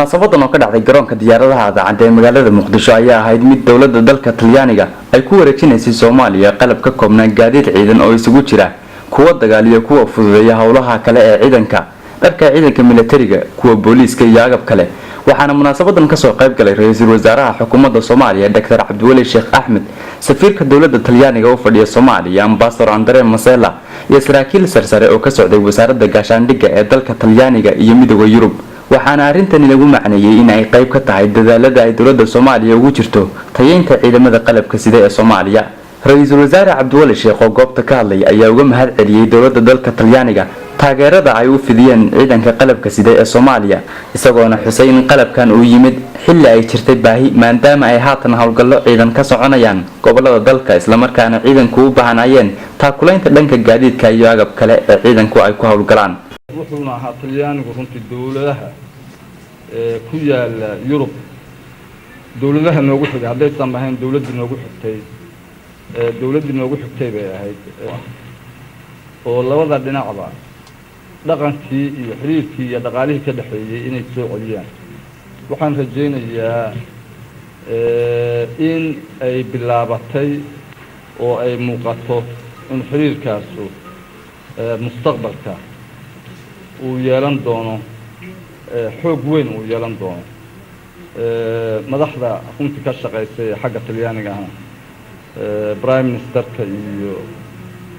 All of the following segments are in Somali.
munaasabadan oo ka dhacday garoonka diyaaradaha Adaacad ee magaalada Muqdisho ayaa ahayd mid dawladda dalka Talyaaniga ay ku wareejinaysay Soomaaliya qalab ka koobnaa gaadiid ciidan oo isugu jira kuwa dagaal iyo kuwa fududeeya hawlaha kale ee ciidanka dharka ciidanka militariga kuwa booliiska iyo agab kale waxaana munaasabadan ka soo qayb galay ra'iisul wasaaraha xukuumadda Soomaaliya Dr. Cabdiweli Sheekh Axmed safiirka dawladda Talyaaniga oo fadhiya Soomaaliya Ambassador Andrea Masella iyo saraakiil sarsare oo ka socday wasaaradda gaashaandhigga ee dalka Talyaaniga iyo midowga Yurub waxaana arintani lagu macneeyay in ay qayb ka tahay dadaalada ay dawladda Soomaaliya ugu jirto tayeynta ciidamada qalabka sida ee Soomaaliya ra'iisul wasaare Cabdiweli Sheekh oo goobta ka hadlay ayaa uga mahad celiyay dawladda dalka Talyaaniga taageerada ay u fidiyeen ciidanka qalabka sida ee Soomaaliya isagoona xusay in qalabkan uu yimid xilli ay jirtay baahi maadaama ay haatan hawlgallo ciidan ka soconayaan gobolada dalka isla markaana ciidanku u baahanayeen taakulaynta dhanka gaadiidka iyo agab kale ee ciidanku ay ku hawlgalaan wuxuuna ahaa Talyaanigu runtii dawladaha ku yaala Yurub dawladaha noogu xigay haddaysan ahayn dawladda noogu xigtay bay ahayd oo labada dhinacba dhaqankii iyo xiriirkii iyo dhaqaalihii ka dhaxeeyay inay soo celiyaan waxaan rajaynayaa in ay bilaabatay oo ay muuqato in xiriirkaasu mustaqbalka uu yeelan doono xoog weyn uu yeelan doono madaxda runtii ka shaqaysay xagga Talyaaniga ah Prime Ministerka iyo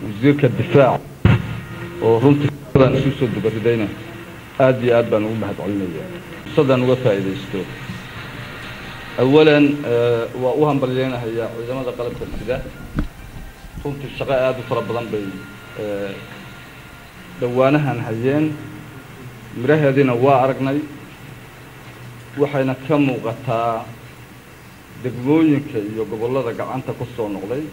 wasiirka difaaca oo runtii aan isu soo dubadayna aad iyo aad baan ugu mahad celinayaa sadan uga faa'iideysto awalan waa u hambalyeynaya ciidamada qalabka sida runtii shaqo aad u fara badan bay dawaanahan hayeen miraheedina waa aragnay waxayna ka muuqataa degmooyinka iyo gobolada gacanta ku soo noqday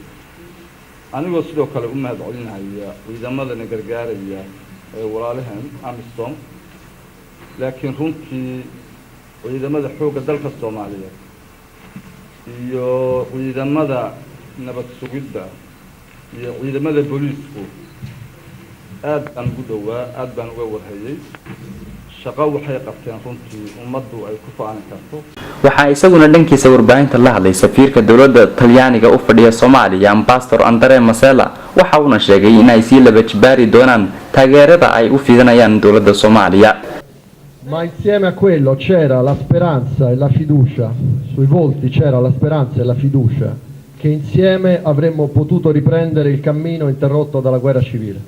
anigoo sidoo kale u mahad celinaya ciidamadana gargaaraya ee walaalahan Amisom laakiin runtii ciidamada xoogga dalka Soomaaliya iyo ciidamada nabad sugidda iyo ciidamada booliisku aad baan ugu dhawaa aad baan uga warhayay shaqo waxay qabteen runtii ummaddu ay ku faani karto waxa isaguna dhankiisa warbaahinta la hadlay safiirka dawladda Talyaaniga u fadhiya Soomaaliya Ambassador Andrea Masella waxa uu sheegay in ay si laba jibaari doonaan taageerada ay u fidanayaan dawladda Soomaaliya ma insieme a quello c'era la speranza e la fiducia sui volti c'era la speranza e la fiducia che insieme avremmo potuto riprendere il cammino interrotto dalla guerra civile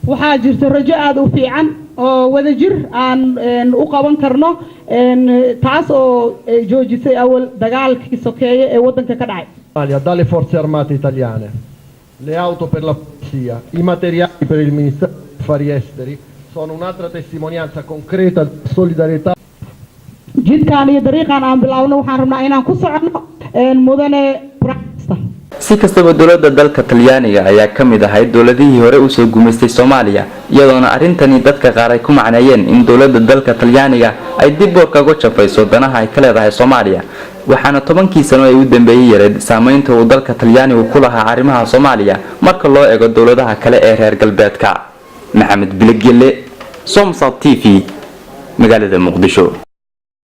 waxaa jirta rajo aad u fiican oo wada jir aan u qaban karno taas oo joojisay awal dagaalkii sokeeye ee wadanka ka dhacay dalle forze armate italiane le auto per la polizia i materiali per il Ministero degli Affari Esteri sono un'altra testimonianza concreta di solidarietà jidkaan iyo dariiqaan aan bilaawno waxaan rabnaa inaan ku socono mudane Prasta si kastaba dawladda dalka Talyaaniga ayaa kamid ahayd dawladihii hore u soo guumeystay Soomaaliya iyadoona arintani dadka qaar ay ku macneeyeen in dawladda dalka Talyaaniga ay dib u kaga jafayso danaha ay ka leedahay Soomaaliya waxaana 10kii sano ay u dambeeyay yareed saameynta uu dalka Talyaanigu ku lahaa arrimaha Soomaaliya marka loo eego dawladaha kale ee reer galbeedka Maxamed Biligile Somsa TV magaalada Muqdisho